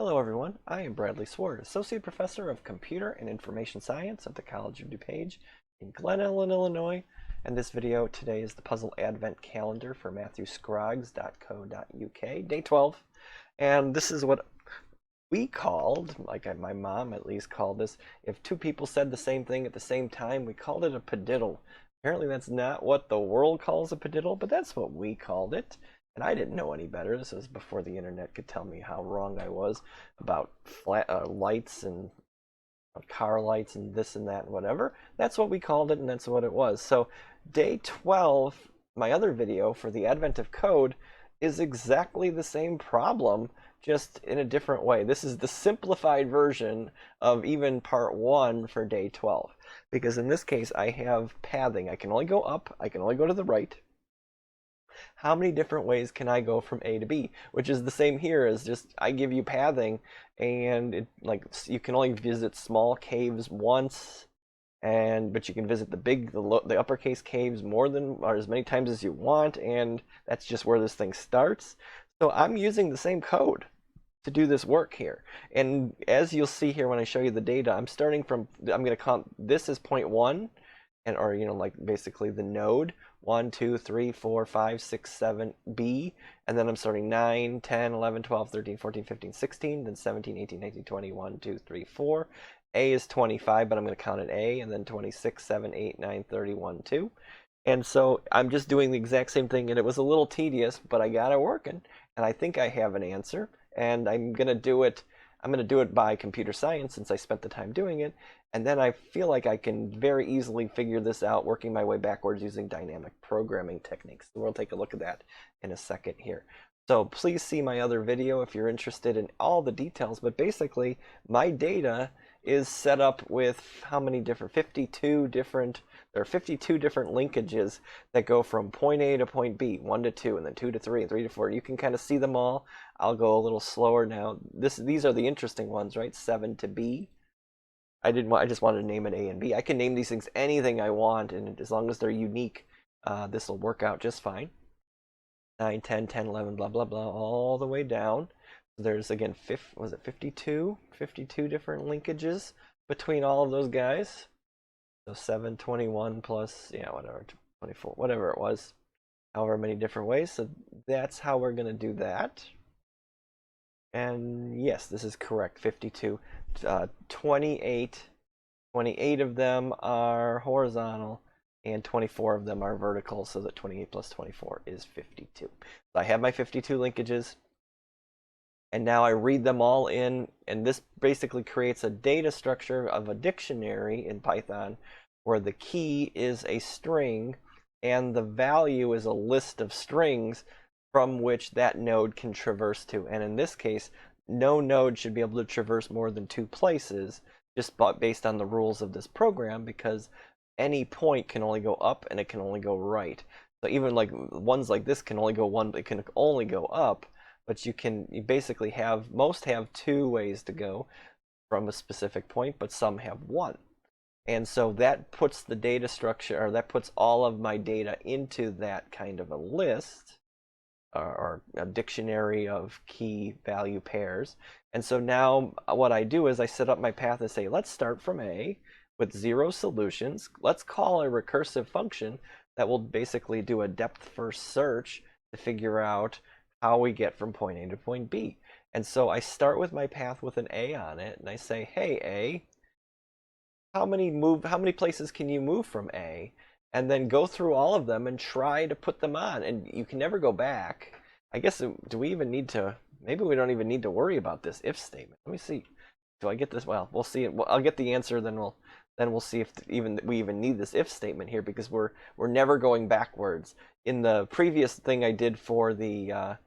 Hello everyone, I am Bradley Sward, Associate Professor of Computer and Information Science at the College of DuPage in Glen Ellen, Illinois, and this video today is the puzzle advent calendar for matthewscroggs.co.uk, day 12, and this is what we called, my mom at least called this, if two people said the same thing at the same time, we called it a padiddle. Apparently that's not what the world calls a padiddle, but that's what we called it. And I didn't know any better. This was before the internet could tell me how wrong I was about lights and car lights and this and that and whatever. That's what we called it, and that's what it was. So day 12, my other video for the advent of code, is exactly the same problem, just in a different way. This is the simplified version of even part 1 for day 12. Because in this case, I have pathing. I can only go up. I can only go to the right. How many different ways can I go from A to B? Which is the same here as just I give you pathing, and you can only visit small caves once, but you can visit the uppercase caves more than or as many times as you want, and that's just where this thing starts. So I'm using the same code to do this work here. And as you'll see here when I show you the data, I'm going to count this as point 1, or basically the node 1, 2, 3, 4, 5, 6, 7, B, and then I'm starting 9, 10, 11, 12, 13, 14, 15, 16, then 17, 18, 19, 20, 1, 2, 3, 4. A is 25, but I'm going to count it A, and then 26, 7, 8, 9, 30, 1, 2. And so I'm just doing the exact same thing, and it was a little tedious, but I got it working, and I think I have an answer, and I'm going to do it by computer science since I spent the time doing it, and then I feel like I can very easily figure this out working my way backwards using dynamic programming techniques. So we'll take a look at that in a second here. So please see my other video if you're interested in all the details, but basically my data is set up with how many different, there are 52 different linkages that go from point A to point B, 1 to 2, and then 2 to 3, and 3 to 4. You can kind of see them all. I'll go a little slower now. These are the interesting ones, right? 7 to B. I just wanted to name it A and B. I can name these things anything I want, and as long as they're unique, this will work out just fine. 9, 10, 10, 11, blah, blah, blah, all the way down. There's, again, 52? 52 different linkages between all of those guys. So 7, 21 plus, whatever, 24, whatever it was, however many different ways. So that's how we're going to do that. And yes, this is correct, 52. 28 of them are horizontal, and 24 of them are vertical, so that 28 plus 24 is 52. So I have my 52 linkages, and now I read them all in, and this basically creates a data structure of a dictionary in Python, where the key is a string, and the value is a list of strings from which that node can traverse to. And in this case, no node should be able to traverse more than 2 places, just based on the rules of this program, because any point can only go up and it can only go right. So even ones like this can only go it can only go up, but you basically most have 2 ways to go from a specific point, but some have 1. And so that puts the data structure, or that puts all of my data into that kind of a list, or a dictionary of key value pairs. And so now what I do is I set up my path and say, let's start from A with 0 solutions. Let's call a recursive function that will basically do a depth first search to figure out how we get from point A to point B. And so I start with my path with an A on it, and I say, hey A, how many places can you move from A? And then go through all of them and try to put them on. And you can never go back. I guess, do we even need to, maybe we don't even need to worry about this if statement. Let me see. Do I get this? Well, we'll see. I'll get the answer, then we'll see if we even need this if statement here, because we're never going backwards. In the previous thing I did for the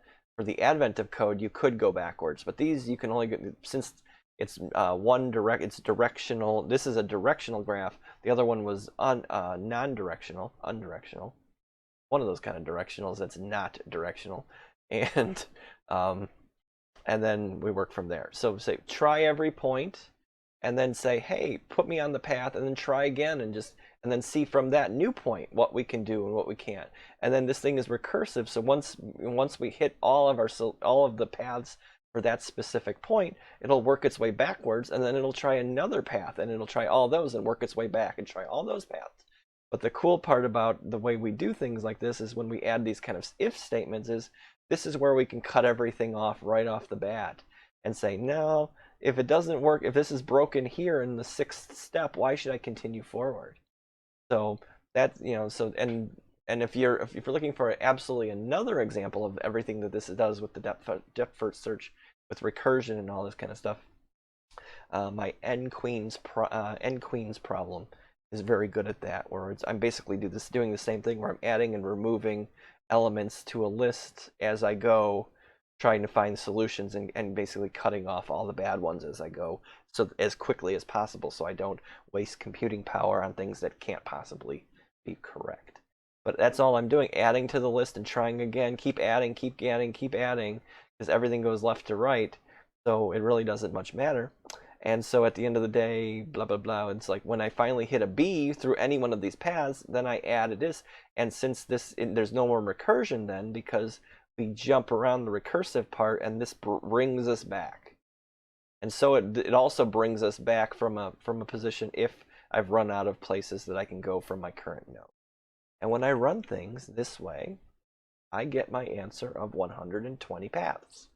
advent of code, you could go backwards, but these you can only go, since it's it's directional. This is a directional graph. The other one was non-directional, undirectional. One of those kind of directionals that's not directional, and then we work from there. So say try every point, and then say, hey, put me on the path, and then try again, and then see from that new point what we can do and what we can't. And then this thing is recursive. So once we hit all of the paths for that specific point, it'll work its way backwards, and then it'll try another path, and it'll try all those and work its way back and try all those paths. But the cool part about the way we do things like this is when we add these kind of if statements is this is where we can cut everything off right off the bat and say, no, if it doesn't work, if this is broken here in the 6th step, why should I continue forward? So that, so and if you're looking for absolutely another example of everything that this does with the depth first search with recursion and all this kind of stuff, my n queens problem is very good at that, where I'm basically doing the same thing where I'm adding and removing elements to a list as I go, trying to find solutions and basically cutting off all the bad ones as I go, so as quickly as possible, so I don't waste computing power on things that can't possibly be correct. But that's all I'm doing, adding to the list and trying again, keep adding, because everything goes left to right, so it really doesn't much matter. And so at the end of the day, blah, blah, blah, it's like when I finally hit a B through any one of these paths, then I added this. And since there's no more recursion then, because we jump around the recursive part, and this brings us back. And so it also brings us back from a position if I've run out of places that I can go from my current node. And when I run things this way, I get my answer of 120 paths.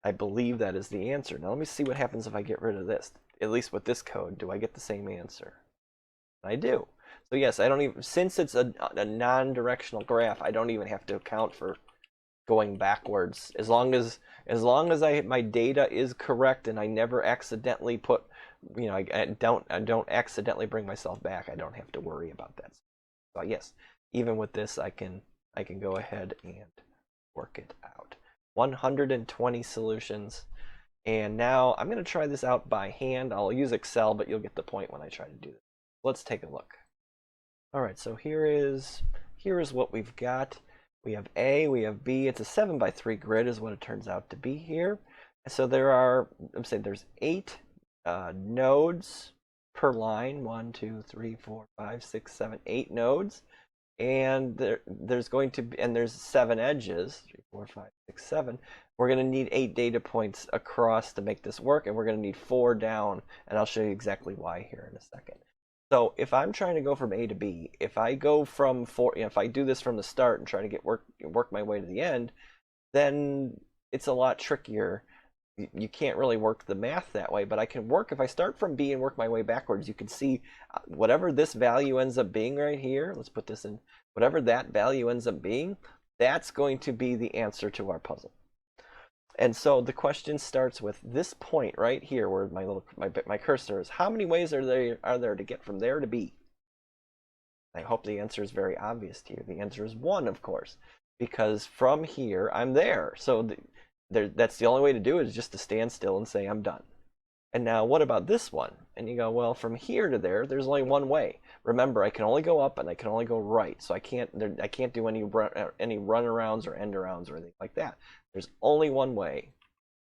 I believe that is the answer. Now let me see what happens if I get rid of this. At least with this code, do I get the same answer? I do. So yes, I don't even, since it's a non-directional graph, I don't even have to account for going backwards. As long as my data is correct and I never accidentally put, I don't accidentally bring myself back, I don't have to worry about that. So yes, even with this, I can go ahead and work it out. 120 solutions, and now I'm going to try this out by hand. I'll use Excel, but you'll get the point when I try to do this. Let's take a look. All right, so here is what we've got. We have A, we have B. It's a 7x3 grid is what it turns out to be here. So there's 8 nodes per line. 1, 2, 3, 4, 5, 6, 7, 8 nodes. And there's 7 edges, 3, 4, 5, 6, 7. We're going to need 8 data points across to make this work, and we're going to need 4 down, and I'll show you exactly why here in a second. So if I'm trying to go from A to B, if I go from 4, if I do this from the start and try to work my way to the end, then it's a lot trickier. You can't really work the math that way, but I can work, if I start from B and work my way backwards, you can see whatever this value ends up being right here, let's put this in, whatever that value ends up being, that's going to be the answer to our puzzle. And so the question starts with this point right here where my cursor is. How many ways are there to get from there to B? I hope the answer is very obvious to you. The answer is 1, of course, because from here I'm there. So that's the only way to do it, is just to stand still and say I'm done. And now what about this one? And you go, well, from here to there, there's only one way. Remember, I can only go up and I can only go right. So I can't do any runarounds or end arounds or anything like that. There's only one way.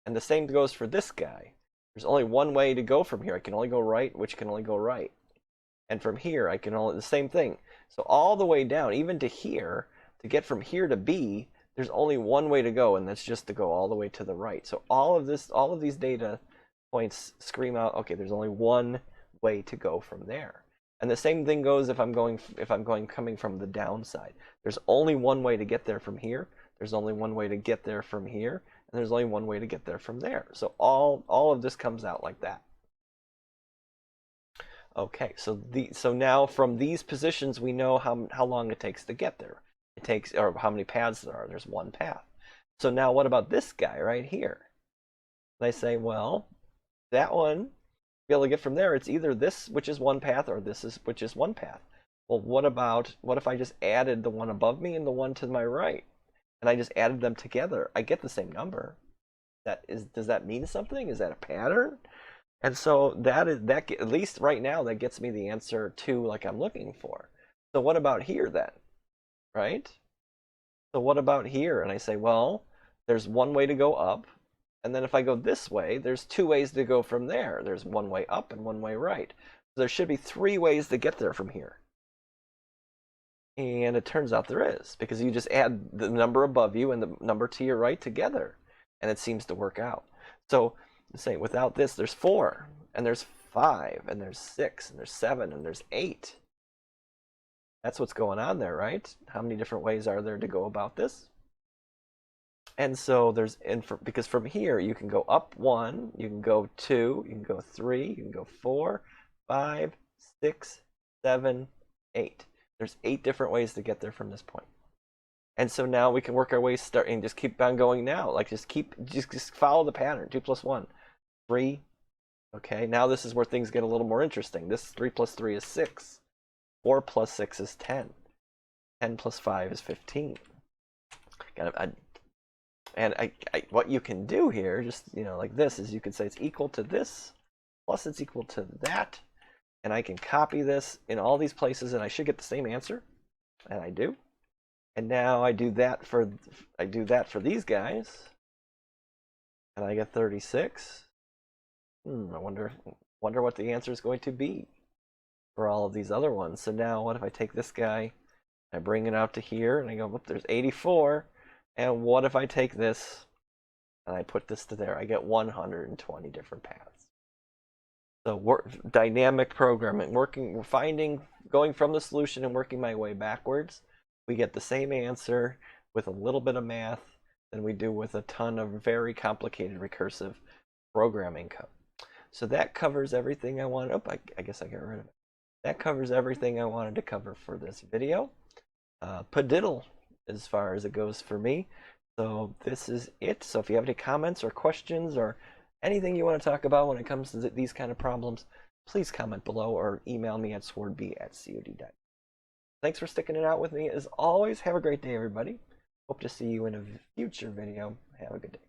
And the same goes for this guy. There's only one way to go from here. I can only go right, which can only go right. And from here, I can only, the same thing. So all the way down, even to here, to get from here to B, there's only one way to go, and that's just to go all the way to the right. So all of these data points scream out, okay, there's only one way to go from there. And the same thing goes if I'm coming from the downside. There's only one way to get there from here. There's only one way to get there from here, and there's only one way to get there from there. So all of this comes out like that. Okay, so now from these positions we know how long it takes to get there. It takes, or how many paths there are. There's one path. So now what about this guy right here? And I say, well, that one, to be able to get from there, it's either this, which is one path, or this is, which is one path. Well, what if I just added the one above me and the one to my right, and I just added them together? I get the same number. Does that mean something? Is that a pattern? And so that at least right now, that gets me the answer 2 like I'm looking for. So what about here then? Right? So what about here? And I say, well, there's one way to go up, and then if I go this way, there's 2 ways to go from there. There's one way up and one way right. So there should be 3 ways to get there from here. And it turns out there is, because you just add the number above you and the number to your right together. and it seems to work out. So say without this, there's 4, and there's 5, and there's 6, and there's 7, and there's 8. That's what's going on there, right? How many different ways are there to go about this? And so there's, because from here you can go up 1, you can go 2, you can go 3, you can go 4, 5, 6, 7, 8. There's 8 different ways to get there from this point. And so now we can work our way starting, just keep on going now. Like just follow the pattern. 2 plus 1, 3. Okay, now this is where things get a little more interesting. This 3 plus 3 is 6. 4 plus 6 is 10. 10 plus 5 is 15. What you can do here, just like this, is you could say it's equal to this, plus it's equal to that, and I can copy this in all these places, and I should get the same answer, and I do. And now I do that for these guys, and I get 36. I wonder what the answer is going to be for all of these other ones. So now what if I take this guy, I bring it out to here, and I go, there's 84. And what if I take this and I put this to there? I get 120 different paths. So dynamic programming, going from the solution and working my way backwards, we get the same answer with a little bit of math than we do with a ton of very complicated recursive programming code. So that covers everything I wanted. Oh, I guess I got rid of it. That covers everything I wanted to cover for this video. Padiddle, as far as it goes for me. So this is it. So if you have any comments or questions or anything you want to talk about when it comes to these kind of problems, please comment below or email me at swardb@cod.net. Thanks for sticking it out with me. As always, have a great day, everybody. Hope to see you in a future video. Have a good day.